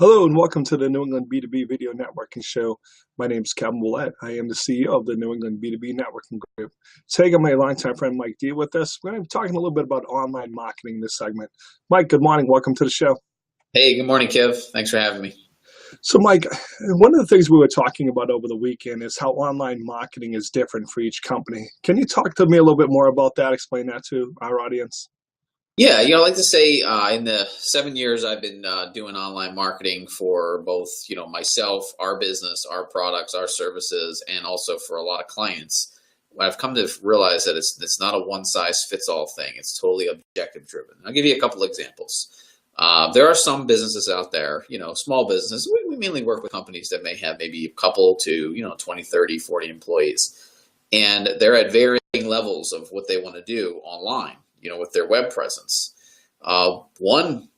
Hello and welcome to the New England B2B Video Networking Show. My name is Kevin Willett. I am the CEO of the New England B2B Networking Group. Today I got my longtime friend Mike D with us. We're going to be talking a little bit about online marketing in this segment. Mike, good morning. Welcome to the show. Hey, good morning, Kev. Thanks for having me. So Mike, one of the things we were talking about over the weekend is how online marketing is different for each company. Can you talk to me a little bit more about that? Explain that to our audience. Yeah, I like to say in the 7 years I've been doing online marketing for both, myself, our business, our products, our services, and also for a lot of clients, I've come to realize that it's not a one size fits all thing. It's totally objective driven. I'll give you a couple examples. There are some businesses out there, small businesses. We mainly work with companies that may have maybe a couple to, 20, 30, 40 employees. And they're at varying levels of what they want to do online, with their web presence. One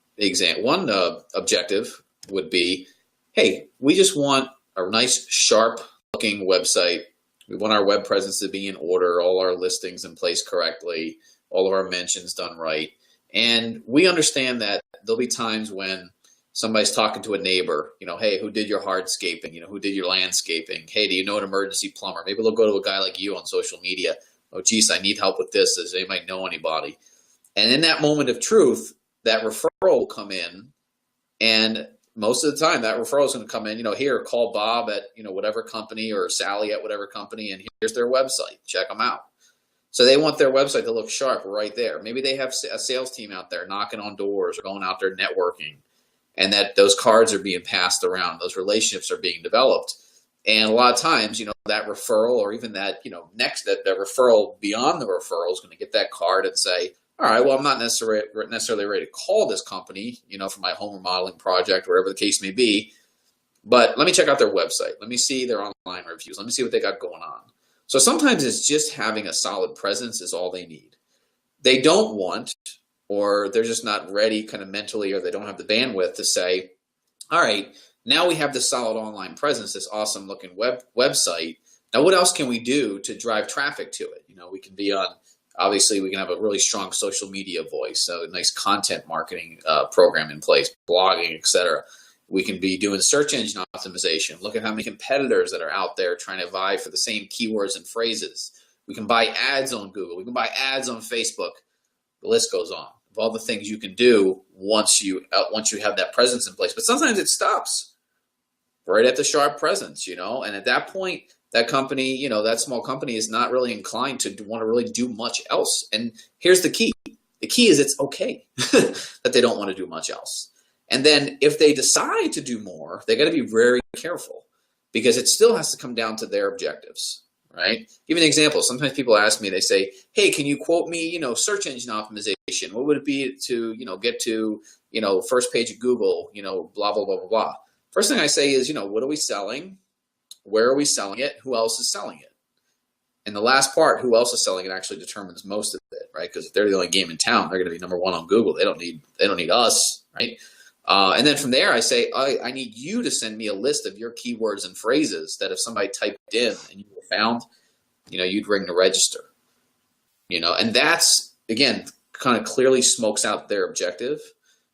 objective would be, hey, we just want a nice, sharp looking website. We want our web presence to be in order, all our listings in place correctly, all of our mentions done right. And we understand that there'll be times when somebody's talking to a neighbor, hey, who did your hardscaping? Who did your landscaping? Hey, do you know an emergency plumber? Maybe they'll go to a guy like you on social media. Oh, geez, I need help with this. Does anybody know anybody? And in that moment of truth, that referral will come in. And most of the time, that referral is going to come in, here, call Bob at, whatever company, or Sally at whatever company, and here's their website. Check them out. So they want their website to look sharp right there. Maybe they have a sales team out there knocking on doors or going out there networking, and that those cards are being passed around. Those relationships are being developed. And a lot of times, that referral, or even that, that referral beyond the referral is going to get that card and say, all right, well, I'm not necessarily ready to call this company, for my home remodeling project, wherever the case may be, but let me check out their website. Let me see their online reviews. Let me see what they got going on. So sometimes it's just having a solid presence is all they need. They don't want, or they're just not ready kind of mentally, or they don't have the bandwidth to say, all right, now we have this solid online presence, this awesome looking website. Now, what else can we do to drive traffic to it? We can be on, obviously, we can have a really strong social media voice, so a nice content marketing program in place, blogging, etc. We can be doing search engine optimization. Look at how many competitors that are out there trying to vie for the same keywords and phrases. We can buy ads on Google. We can buy ads on Facebook. The list goes on of all the things you can do once you have that presence in place. But sometimes it stops right at the sharp presence, and at that point, that company, that small company is not really inclined to want to really do much else. And here's the key. The key is it's okay that they don't want to do much else. And then if they decide to do more, they got to be very careful, because it still has to come down to their objectives, right? Give an example. Sometimes people ask me, they say, hey, can you quote me, search engine optimization? What would it be to, get to, first page of Google, blah, blah, blah, blah, blah. First thing I say is, what are we selling? Where are we selling it? Who else is selling it? And the last part, who else is selling it, actually determines most of it, right? Because if they're the only game in town, they're going to be number one on Google. They don't need us, right? And then from there, I say, I need you to send me a list of your keywords and phrases that if somebody typed in and you were found, you'd ring the register, and that's, again, kind of clearly smokes out their objective,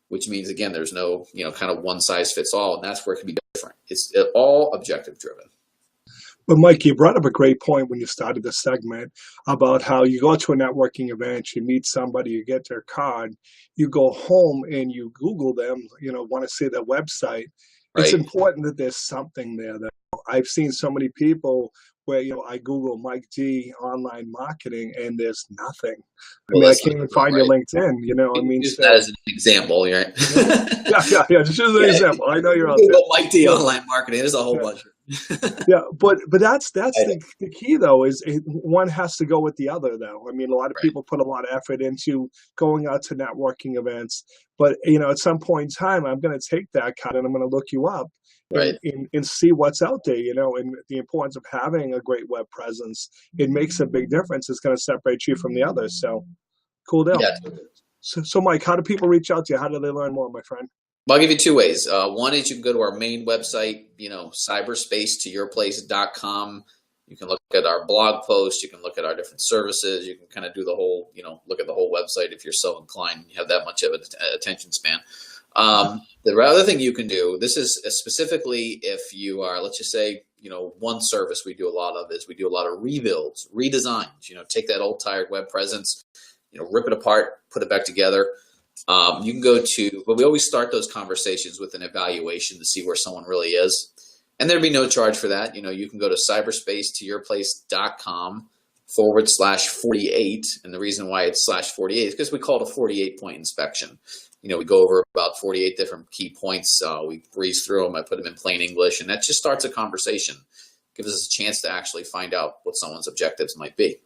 which means, again, there's no, kind of one size fits all. And that's where it can be different. It's all objective driven. But Mike, you brought up a great point when you started this segment about how you go to a networking event, you meet somebody, you get their card, you go home and you Google them, want to see their website. Right. It's important that there's something there. That I've seen so many people where, I Google Mike D online marketing and there's nothing. Well, I can't even find your LinkedIn, Use that as an example, right? yeah, just as an example. I know you're out there. Mike D online marketing, there's a whole bunch. Yeah, but that's the key, though, is one has to go with the other, though. A lot of people put a lot of effort into going out to networking events, but at some point in time, I'm going to take that card and I'm going to look you up, right, and see what's out there, and the importance of having a great web presence. It makes a big difference. It's going to separate you from the others. So, cool deal. Yeah. So, Mike, how do people reach out to you? How do they learn more, my friend? Well, I'll give you two ways. One is you can go to our main website, cyberspace toyourplace.com. You can look at our blog posts. You can look at our different services. You can kind of do the whole, look at the whole website if you're so inclined and you have that much of an attention span. The other thing you can do, this is specifically if you are, let's just say, one service we do a lot of is we do a lot of rebuilds, redesigns. Take that old tired web presence, rip it apart, put it back together. You can go to, but we always start those conversations with an evaluation to see where someone really is. And there'd be no charge for that. You can go to cyberspace.com/48. And the reason why it's /48 is because we call it a 48-point inspection. We go over about 48 different key points. We breeze through them. I put them in plain English, and that just starts a conversation. Gives us a chance to actually find out what someone's objectives might be.